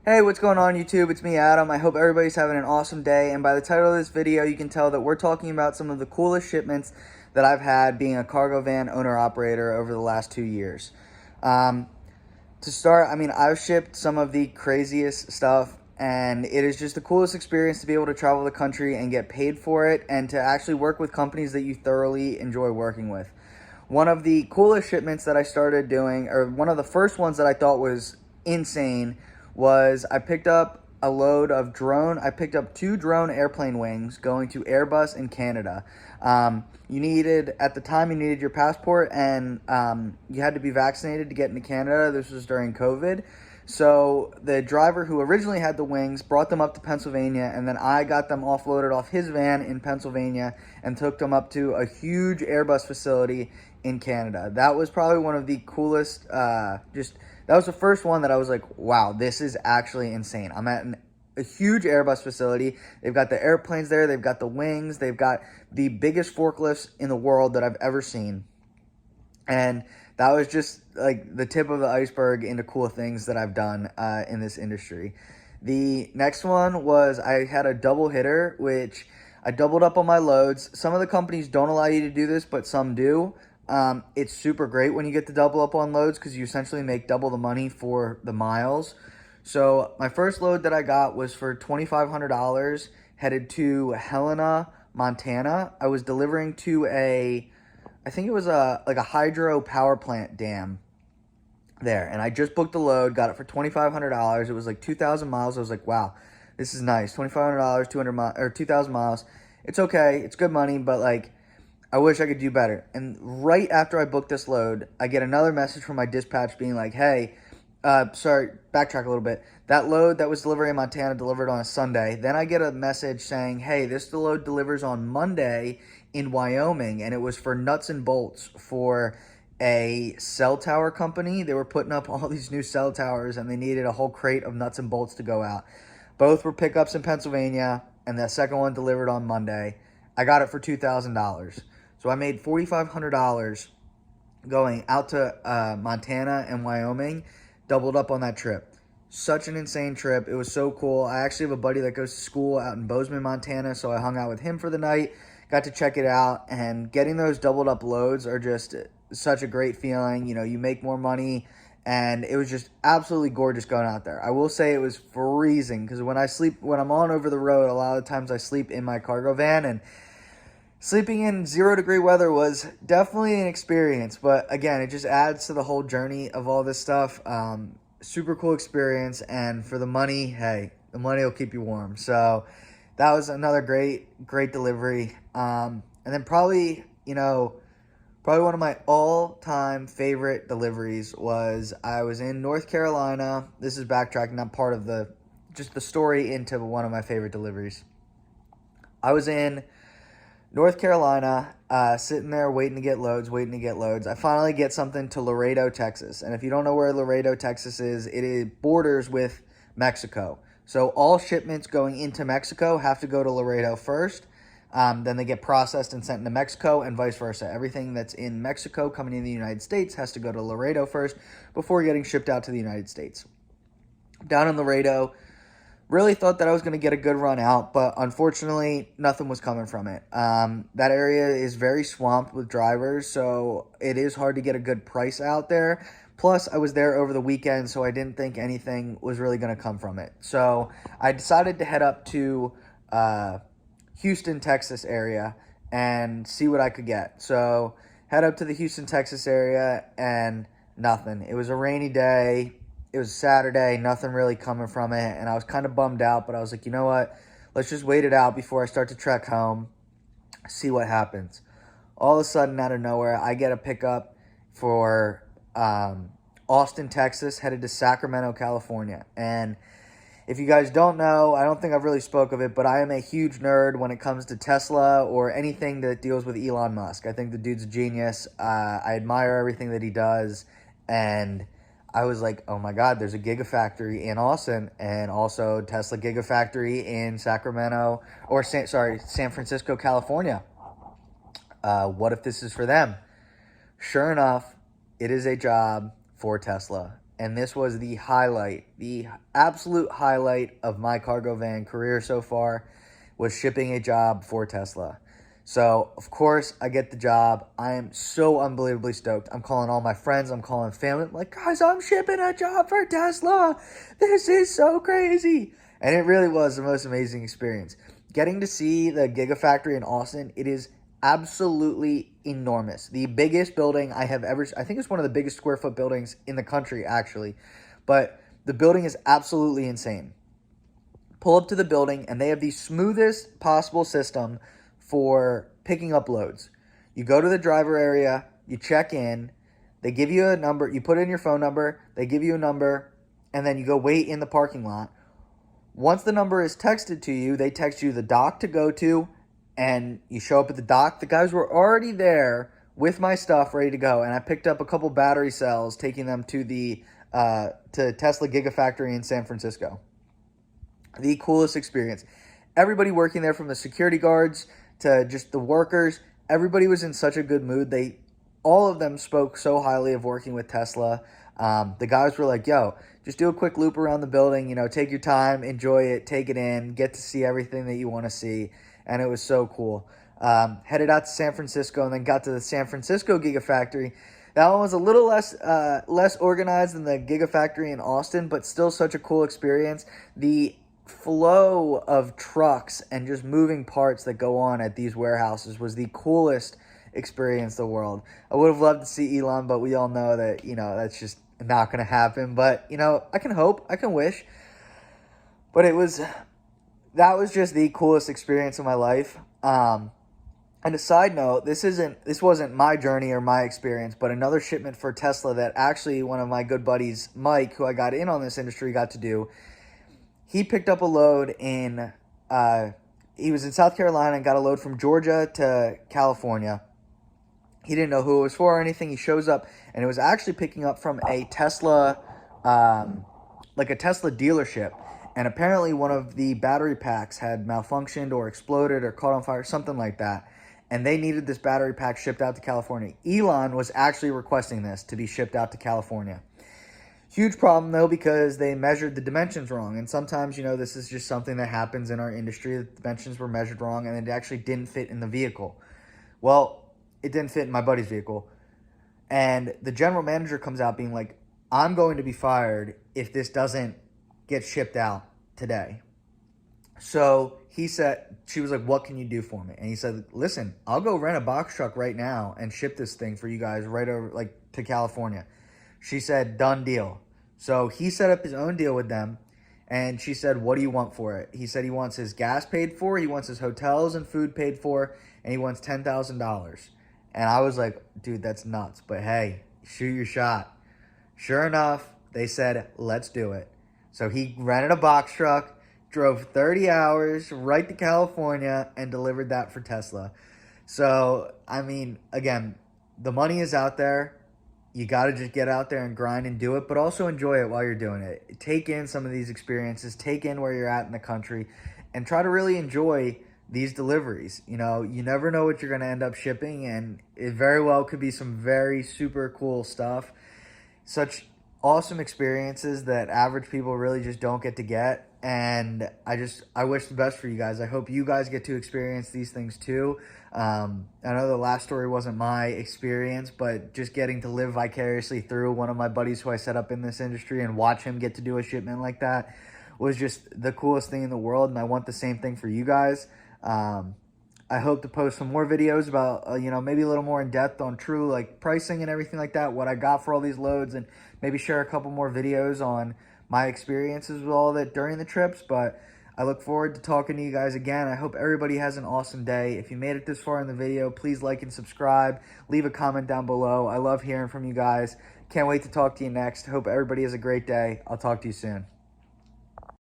Hey, what's going on YouTube? It's me, Adam. I hope everybody's having an awesome day. And by the title of this video, you can tell that we're talking about some of the coolest shipments that I've had being a cargo van owner-operator over the last 2 years. Um, to start, I've shipped some of the craziest stuff, and it is just the coolest experience to be able to travel the country and get paid for it and to actually work with companies that you thoroughly enjoy working with. One of the coolest shipments that I started doing, or one of the first ones that I thought was insane, was I picked up a load of drone. I picked up 2 drone airplane wings going to Airbus in Canada. At the time, you needed your passport, and you had to be vaccinated to get into Canada. This was during COVID. So the driver who originally had the wings brought them up to Pennsylvania, and then I got them offloaded off his van in Pennsylvania and took them up to a huge Airbus facility in Canada. That was probably one of the coolest, that was the first one that I was like, wow, this is actually insane. I'm at a huge Airbus facility. They've got the airplanes there. They've got the wings. They've got the biggest forklifts in the world that I've ever seen. And that was just like the tip of the iceberg into cool things that I've done in this industry. The next one was I had a double hitter, which I doubled up on my loads. Some of the companies don't allow you to do this, but some do. It's super great when you get to double up on loads because you essentially make double the money for the miles. So my first load that I got was for $2,500, headed to Helena, Montana. I was delivering to I think it was a hydro power plant dam there, and I just booked the load, got it for $2,500. It was like 2,000 miles. I was like, wow, this is nice. $2,500, 200 miles or 2,000 miles. It's okay, it's good money, but like, I wish I could do better. And right after I booked this load, I get another message from my dispatch being like, hey, sorry, backtrack a little bit. That load that was delivered in Montana delivered on a Sunday. Then I get a message saying, hey, this load delivers on Monday in Wyoming. And it was for nuts and bolts for a cell tower company. They were putting up all these new cell towers and they needed a whole crate of nuts and bolts to go out. Both were pickups in Pennsylvania, and the second one delivered on Monday. I got it for $2,000. So I made $4,500 going out to Montana and Wyoming, doubled up on that trip. Such an insane trip. It was so cool. I actually have a buddy that goes to school out in Bozeman, Montana, so I hung out with him for the night, got to check it out, and getting those doubled up loads are just such a great feeling. You know, you make more money, and it was just absolutely gorgeous going out there. I will say it was freezing because when I'm on over the road, a lot of times I sleep in my cargo van, and sleeping in 0-degree weather was definitely an experience, but again, it just adds to the whole journey of all this stuff. Super cool experience, and for the money, hey, the money will keep you warm. So that was another great delivery. And then probably one of my all-time favorite deliveries was I was in North Carolina. This is backtracking, not part of the story into one of my favorite deliveries. I was in North Carolina, sitting there waiting to get loads. I finally get something to Laredo, Texas. And if you don't know where Laredo, Texas is, it borders with Mexico. So all shipments going into Mexico have to go to Laredo first. Then they get processed and sent into Mexico, and vice versa. Everything that's in Mexico coming into the United States has to go to Laredo first before getting shipped out to the United States. Down in Laredo, really thought that I was going to get a good run out, but unfortunately, nothing was coming from it. That area is very swamped with drivers, so it is hard to get a good price out there. Plus, I was there over the weekend, so I didn't think anything was really going to come from it. So I decided to head up to Houston, Texas area and see what I could get. So head up to the Houston, Texas area, and nothing. It was a rainy day. It was Saturday, nothing really coming from it, and I was kind of bummed out, but I was like, you know what? Let's just wait it out before I start to trek home, see what happens. All of a sudden, out of nowhere, I get a pickup for Austin, Texas, headed to Sacramento, California. And if you guys don't know, I don't think I've really spoke of it, but I am a huge nerd when it comes to Tesla or anything that deals with Elon Musk. I think the dude's a genius. I admire everything that he does, and I was like, oh my God, there's a Gigafactory in Austin and also Tesla Gigafactory in San Francisco, California. What if this is for them? Sure enough, it is a job for Tesla. and this was the highlight, the absolute highlight of my cargo van career so far, was shipping a job for Tesla. So, of course, I get the job. I am so unbelievably stoked. I'm calling all my friends. I'm calling family. I'm like, guys, I'm shipping a job for Tesla. This is so crazy. And it really was the most amazing experience. Getting to see the Gigafactory in Austin, it is absolutely enormous. The biggest building I have ever, I think it's one of the biggest square foot buildings in the country, actually. But the building is absolutely insane. Pull up to the building, and they have the smoothest possible system for picking up loads. You go to the driver area, you check in, they give you a number, you put in your phone number, they give you a number, and then you go wait in the parking lot. Once the number is texted to you, they text you the dock to go to, and you show up at the dock. The guys were already there with my stuff ready to go, and I picked up a couple battery cells, taking them to the to Tesla Gigafactory in San Francisco. The coolest experience. Everybody working there, from the security guards to just the workers, everybody was in such a good mood. All of them spoke so highly of working with Tesla. The guys were like, yo, just do a quick loop around the building, take your time, enjoy it, take it in, get to see everything that you want to see. And it was so cool. Headed out to San Francisco, and then got to the San Francisco Gigafactory. That one was a little less organized than the Gigafactory in Austin, but still such a cool experience. The flow of trucks and just moving parts that go on at these warehouses was the coolest experience in the world. I would have loved to see Elon, but we all know that, that's just not going to happen. But, I can hope, I can wish. But that was just the coolest experience of my life. And a side note, this wasn't my journey or my experience, but another shipment for Tesla that actually one of my good buddies, Mike, who I got in on this industry, got to do. He picked up a load in, he was in South Carolina and got a load from Georgia to California. He didn't know who it was for or anything. He shows up, and it was actually picking up from a Tesla, like a Tesla dealership. And apparently one of the battery packs had malfunctioned or exploded or caught on fire, something like that. And they needed this battery pack shipped out to California. Elon was actually requesting this to be shipped out to California. Huge problem, though, because they measured the dimensions wrong. And sometimes, this is just something that happens in our industry. The dimensions were measured wrong, and it actually didn't fit in the vehicle. Well, it didn't fit in my buddy's vehicle. And the general manager comes out being like, I'm going to be fired if this doesn't get shipped out today. So she was like, what can you do for me? And he said, listen, I'll go rent a box truck right now and ship this thing for you guys right over to California. She said, done deal. So he set up his own deal with them, and she said, what do you want for it? He said he wants his gas paid for, he wants his hotels and food paid for, and he wants $10,000. And I was like, dude, that's nuts. But hey, shoot your shot. Sure enough, they said, let's do it. So he rented a box truck, drove 30 hours right to California, and delivered that for Tesla. So, again, the money is out there. You got to just get out there and grind and do it, but also enjoy it while you're doing it. Take in some of these experiences, take in where you're at in the country, and try to really enjoy these deliveries. You never know what you're going to end up shipping, and it very well could be some very super cool stuff. Such awesome experiences that average people really just don't get to get. And I wish the best for you guys. I hope you guys get to experience these things too. I know the last story wasn't my experience, but just getting to live vicariously through one of my buddies who I set up in this industry and watch him get to do a shipment like that was just the coolest thing in the world. And I want the same thing for you guys. I hope to post some more videos about, maybe a little more in depth on true pricing and everything like that, what I got for all these loads, and maybe share a couple more videos on my experiences with all of it during the trips. But I look forward to talking to you guys again. I hope everybody has an awesome day. If you made it this far in the video, please like and subscribe. Leave a comment down below. I love hearing from you guys. Can't wait to talk to you next. Hope everybody has a great day. I'll talk to you soon.